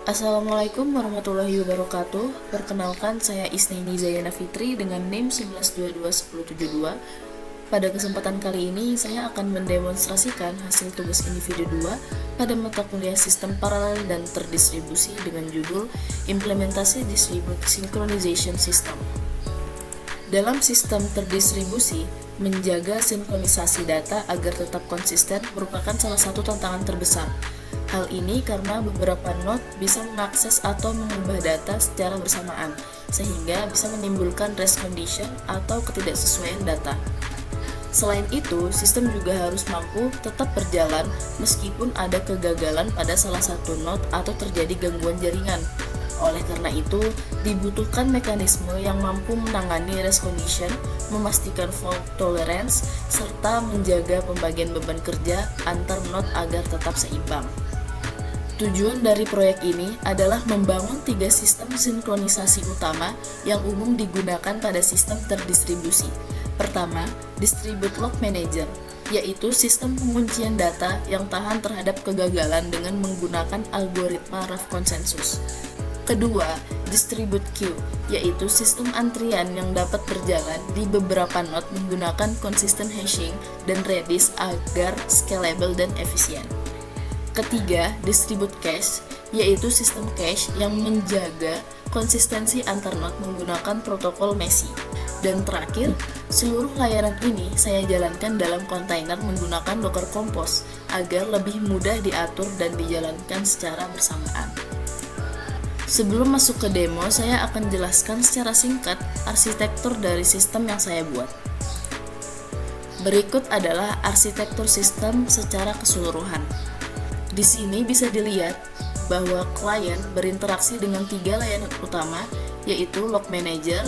Assalamualaikum warahmatullahi wabarakatuh. Perkenalkan, saya Isnaini Zayana Fitri dengan NIM 11221072. Pada kesempatan kali ini, saya akan mendemonstrasikan hasil tugas individu 2 pada mata kuliah Sistem Paralel dan Terdistribusi dengan judul Implementasi Distributed Synchronization System. Dalam sistem terdistribusi, menjaga sinkronisasi data agar tetap konsisten merupakan salah satu tantangan terbesar. Hal ini karena beberapa node bisa mengakses atau mengubah data secara bersamaan, sehingga bisa menimbulkan race condition atau ketidaksesuaian data. Selain itu, sistem juga harus mampu tetap berjalan meskipun ada kegagalan pada salah satu node atau terjadi gangguan jaringan. Oleh karena itu, dibutuhkan mekanisme yang mampu menangani race condition, memastikan fault tolerance, serta menjaga pembagian beban kerja antar node agar tetap seimbang. Tujuan dari proyek ini adalah membangun 3 sistem sinkronisasi utama yang umum digunakan pada sistem terdistribusi. Pertama, Distribute Lock Manager, yaitu sistem penguncian data yang tahan terhadap kegagalan dengan menggunakan algoritma rough consensus. Kedua, Distribute Queue, yaitu sistem antrian yang dapat berjalan di beberapa node menggunakan consistent hashing dan Redis agar scalable dan efisien. Ketiga, Distribute Cache, yaitu sistem cache yang menjaga konsistensi antar node menggunakan protokol Messi. Dan terakhir, seluruh layanan ini saya jalankan dalam kontainer menggunakan Docker Compose agar lebih mudah diatur dan dijalankan secara bersamaan. Sebelum masuk ke demo, saya akan jelaskan secara singkat arsitektur dari sistem yang saya buat. Berikut adalah arsitektur sistem secara keseluruhan. Di sini bisa dilihat bahwa klien berinteraksi dengan 3 layanan utama, yaitu Log Manager,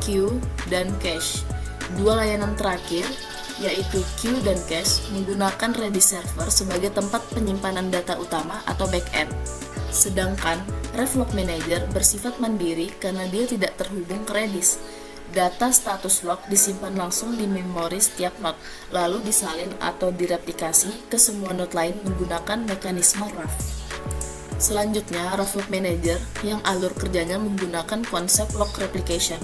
Queue, dan Cache. 2 layanan terakhir, yaitu Queue dan Cache, menggunakan Redis Server sebagai tempat penyimpanan data utama atau backend. Sedangkan Log Manager bersifat mandiri karena dia tidak terhubung ke Redis. Data status log disimpan langsung di memori setiap node, lalu disalin atau direplikasi ke semua node lain menggunakan mekanisme RAF. Selanjutnya, Log Manager yang alur kerjanya menggunakan konsep log replication.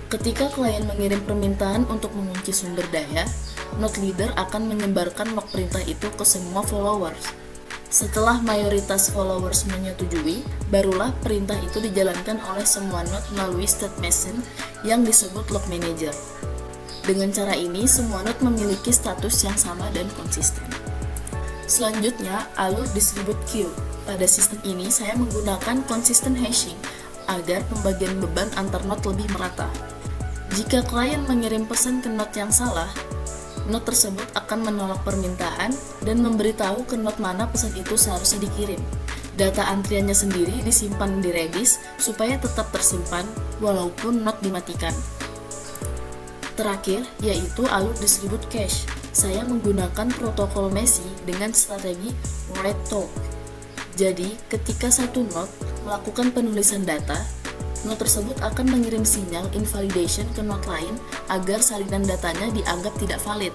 Ketika klien mengirim permintaan untuk mengunci sumber daya, node leader akan menyebarkan log perintah itu ke semua followers. Setelah mayoritas followers menyetujui, barulah perintah itu dijalankan oleh semua node melalui state machine yang disebut log manager. Dengan cara ini, semua node memiliki status yang sama dan konsisten. Selanjutnya, alur distribute queue. Pada sistem ini, saya menggunakan consistent hashing agar pembagian beban antar node lebih merata. Jika klien mengirim pesan ke node yang salah, node tersebut akan menolak permintaan dan memberitahu ke node mana pesan itu seharusnya dikirim. Data antriannya sendiri disimpan di Redis supaya tetap tersimpan walaupun node dimatikan. Terakhir, yaitu alur distribute cache. Saya menggunakan protokol Messi dengan strategi write talk. Jadi, ketika satu node melakukan penulisan data, node tersebut akan mengirim sinyal invalidation ke node lain agar salinan datanya dianggap tidak valid.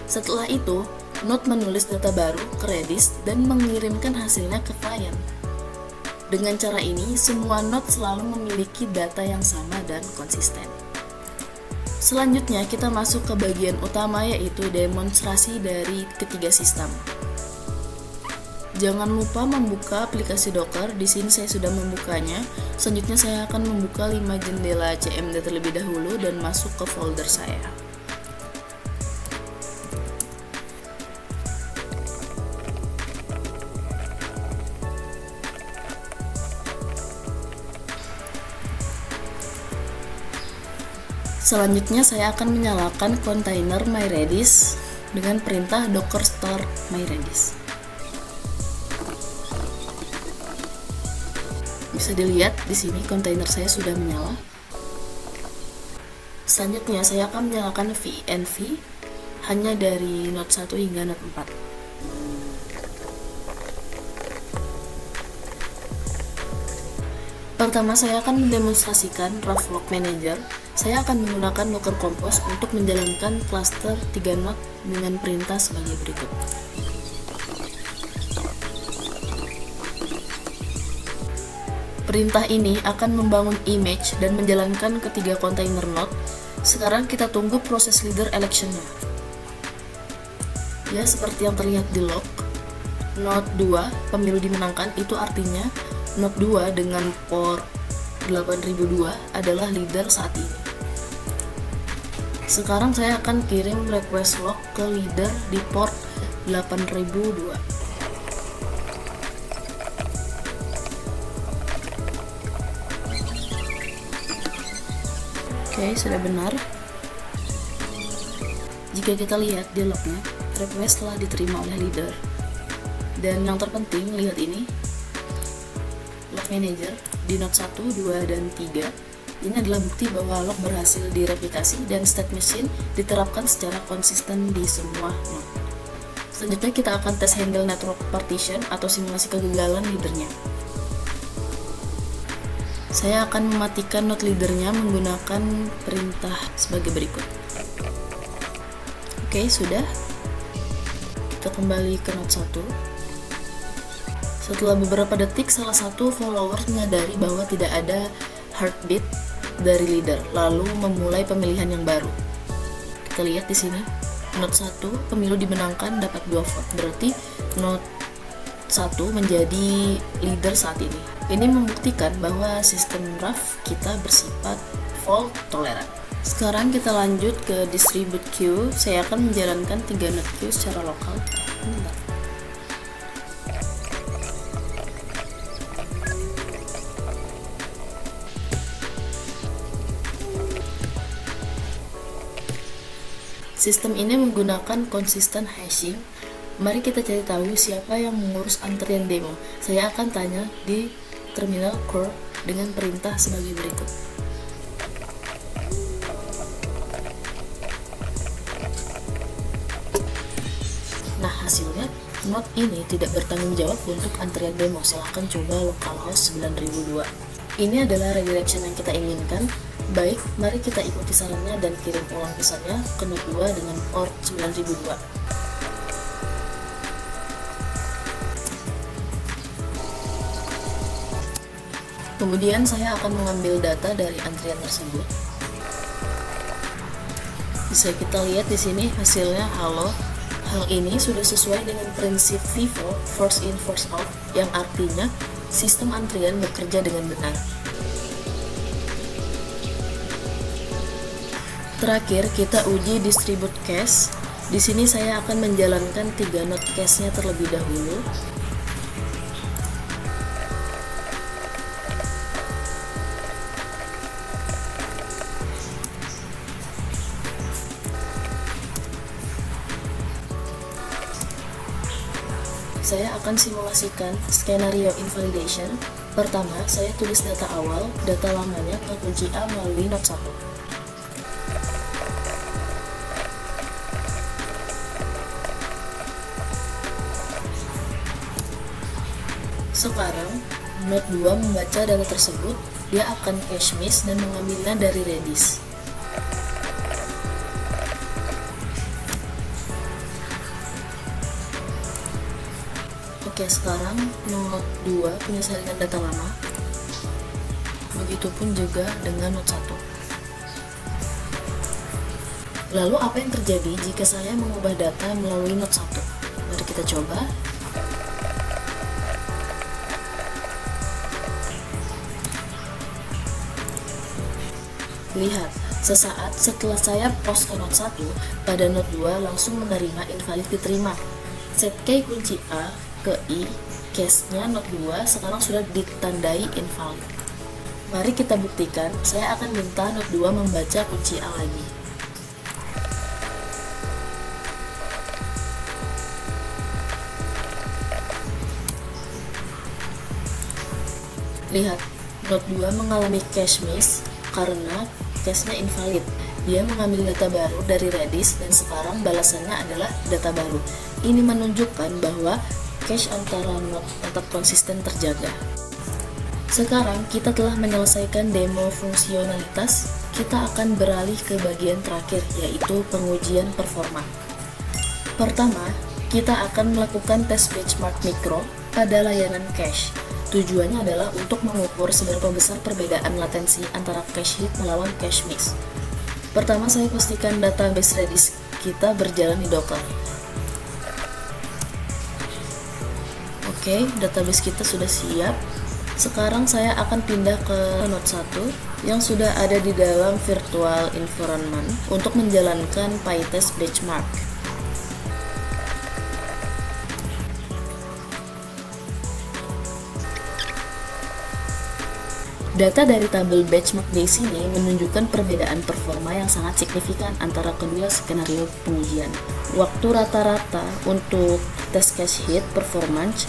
Setelah itu, node menulis data baru ke Redis dan mengirimkan hasilnya ke klien. Dengan cara ini, semua node selalu memiliki data yang sama dan konsisten. Selanjutnya, kita masuk ke bagian utama, yaitu demonstrasi dari ketiga sistem. Jangan lupa membuka aplikasi Docker. Di sini saya sudah membukanya. Selanjutnya saya akan membuka 5 jendela CMD terlebih dahulu dan masuk ke folder saya. Selanjutnya saya akan menyalakan kontainer MyRedis dengan perintah docker store MyRedis. Bisa dilihat di sini kontainer saya sudah menyala. Selanjutnya saya akan menyalakan VNV hanya dari node 1 hingga node 4. Pertama, saya akan mendemonstrasikan Log Manager. Saya akan menggunakan Docker Compose untuk menjalankan cluster 3 node dengan perintah sebagai berikut. Perintah ini akan membangun image dan menjalankan ketiga kontainer node. Sekarang kita tunggu proses leader election-nya. Ya, seperti yang terlihat di log, node 2 pemilu dimenangkan, itu artinya node 2 dengan port 8002 adalah leader saat ini. Sekarang saya akan kirim request log ke leader di port 8002. Oke, sudah benar. Jika kita lihat di lognya, request telah diterima oleh leader. Dan yang terpenting, lihat ini, log manager di node 1, 2, dan 3. Ini adalah bukti bahwa log berhasil direplikasi dan state machine diterapkan secara konsisten di semua node. Selanjutnya kita akan tes handle network partition atau simulasi kegagalan leadernya. Saya akan mematikan node leadernya menggunakan perintah sebagai berikut. Oke, sudah. Kita kembali ke node 1. Setelah beberapa detik, salah satu follower menyadari bahwa tidak ada heartbeat dari leader, lalu memulai pemilihan yang baru. Kita lihat di sini, node 1 pemilu dimenangkan dapat 2 vote, berarti node 1 menjadi leader saat ini. Ini membuktikan bahwa sistem RAF kita bersifat fault tolerant. Sekarang kita lanjut ke distribute queue. Saya akan menjalankan 3 node queue secara lokal. Sistem ini menggunakan consistent hashing. Mari kita cari tahu siapa yang mengurus antrian demo. Saya akan tanya di terminal core dengan perintah sebagai berikut. Nah, hasilnya node ini tidak bertanggung jawab untuk antrian demo. Silahkan coba localhost 9002. Ini adalah redirection yang kita inginkan. Baik, mari kita ikuti sarannya dan kirim ulang pesannya ke node 2 dengan port 9002. Kemudian saya akan mengambil data dari antrian tersebut. Bisa kita lihat di sini hasilnya halo. Hal ini sudah sesuai dengan prinsip FIFO, first in first out, yang artinya sistem antrian bekerja dengan benar. Terakhir, kita uji distribute cache. Di sini saya akan menjalankan 3 node cache-nya terlebih dahulu. Saya akan simulasikan skenario invalidation. Pertama, saya tulis data awal, data lamanya ke kunci A melalui node 1. Sekarang, node 2 membaca data tersebut, dia akan cache miss dan mengambilnya dari Redis. Oke, sekarang node 2 punya salinan data lama. Begitupun juga dengan node 1. Lalu apa yang terjadi jika saya mengubah data melalui node 1? Mari kita coba. Lihat, sesaat setelah saya post ke node 1, pada node 2 langsung menerima invalid diterima. Set key kunci A ke I, cache-nya node 2 sekarang sudah ditandai invalid. Mari kita buktikan. Saya akan minta node 2 membaca kunci A lagi. Lihat, node 2 mengalami cache miss karena cache-nya invalid. Dia mengambil data baru dari Redis dan sekarang balasannya adalah data baru. Ini menunjukkan bahwa cache antara node tetap konsisten terjaga. Sekarang kita telah menyelesaikan demo fungsionalitas. Kita akan beralih ke bagian terakhir, yaitu pengujian performa. Pertama, kita akan melakukan tes benchmark mikro pada layanan cache. Tujuannya adalah untuk mengukur seberapa besar perbedaan latensi antara cache hit melawan cache miss. Pertama, saya pastikan database Redis kita berjalan di Docker. Oke, database kita sudah siap. Sekarang saya akan pindah ke node 1 yang sudah ada di dalam virtual environment untuk menjalankan PyTest benchmark. Data dari tabel benchmark di sini menunjukkan perbedaan performa yang sangat signifikan antara kedua skenario pengujian. Waktu rata-rata untuk tes cache hit performance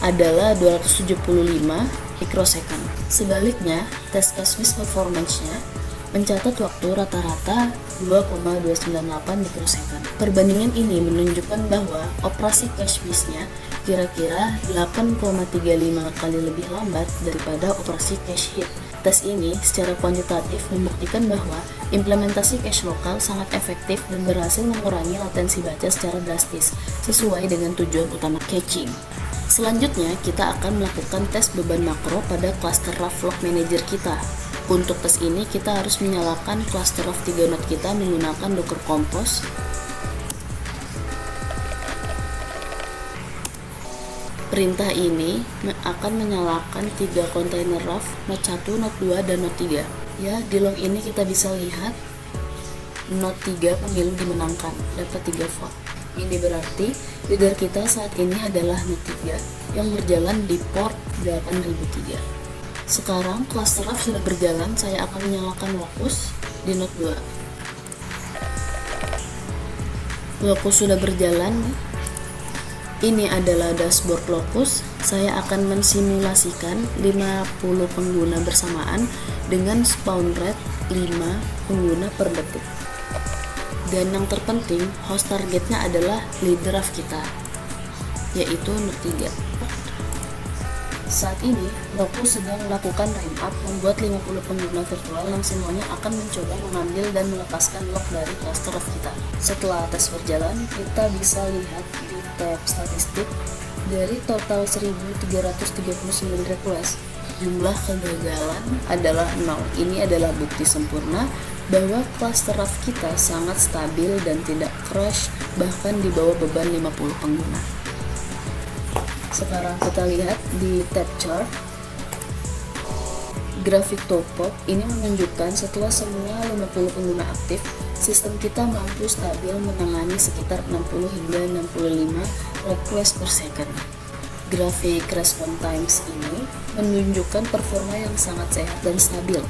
adalah 275 mikrosecond. Sebaliknya, tes cache miss performance-nya mencatat waktu rata-rata 2,298 mikrosecond. Perbandingan ini menunjukkan bahwa operasi cache miss-nya kira-kira 8,35 kali lebih lambat daripada operasi cache hit. Tes ini secara kuantitatif membuktikan bahwa implementasi cache lokal sangat efektif dan berhasil mengurangi latensi baca secara drastis, sesuai dengan tujuan utama caching. Selanjutnya, kita akan melakukan tes beban makro pada cluster RAF log manager kita. Untuk tes ini, kita harus menyalakan cluster RAF 3 node kita menggunakan Docker Compose. Perintah ini akan menyalakan 3 kontainer RAF, node 1, node 2, dan node 3. Ya, di log ini kita bisa lihat node 3 pemilu dimenangkan, dapat 3 vote. Ini berarti leader kita saat ini adalah node 3 yang berjalan di port 8003. Sekarang cluster RAF sudah berjalan, saya akan menyalakan Locus di node 2. Locus sudah berjalan. Ini adalah dashboard Locus. Saya akan mensimulasikan 50 pengguna bersamaan dengan spawn rate 5 pengguna per detik. Dan yang terpenting, host targetnya adalah leader RAF kita, yaitu node 3. Saat ini, Locus sedang melakukan ramp up membuat 50 pengguna virtual yang semuanya akan mencoba mengambil dan melepaskan lock dari cluster RAF kita. Setelah tes berjalan, kita bisa lihat di tab statistik dari total 1339 request. Jumlah kegagalan adalah 0. Ini adalah bukti sempurna bahwa cluster RAF kita sangat stabil dan tidak crash bahkan di bawah beban 50 pengguna. Sekarang kita lihat di tab chart. Grafik topop ini menunjukkan setelah semua 50 pengguna aktif, sistem kita mampu stabil menangani sekitar 60 hingga 65 request per second. Grafik response times ini menunjukkan performa yang sangat sehat dan stabil.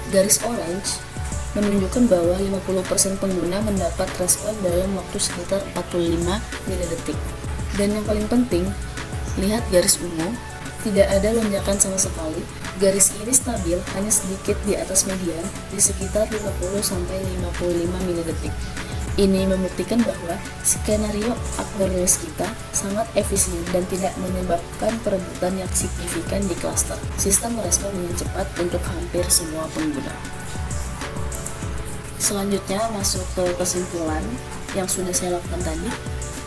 Garis orange menunjukkan bahwa 50% pengguna mendapat respon dalam waktu sekitar 45 milidetik. Dan yang paling penting, lihat garis ungu, tidak ada lonjakan sama sekali. Garis ini stabil, hanya sedikit di atas median, di sekitar 50-55 milidetik. Ini membuktikan bahwa skenario acknowledge kita sangat efisien dan tidak menyebabkan perebutan yang signifikan di cluster. Sistem merespon dengan cepat untuk hampir semua pengguna. Selanjutnya masuk ke kesimpulan yang sudah saya lakukan tadi.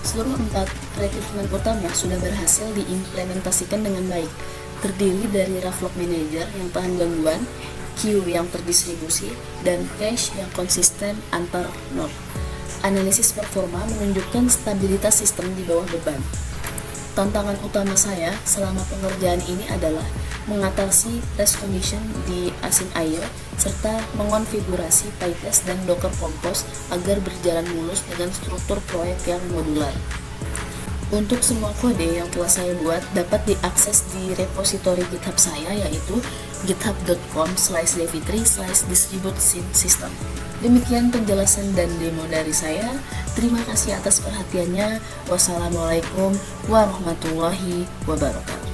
Seluruh 4 rekrutmen utama sudah berhasil diimplementasikan dengan baik, terdiri dari RAF log manager yang tahan gangguan, queue yang terdistribusi, dan cache yang konsisten antar node. Analisis performa menunjukkan stabilitas sistem di bawah beban. Tantangan utama saya selama pengerjaan ini adalah mengatasi test condition di async IO serta mengonfigurasi PyTest dan Docker Compose agar berjalan mulus dengan struktur proyek yang modular. Untuk semua kode yang telah saya buat dapat diakses di repositori GitHub saya, yaitu github.com/dev3/distribute-system. Demikian penjelasan dan demo dari saya. Terima kasih atas perhatiannya. Wassalamualaikum warahmatullahi wabarakatuh.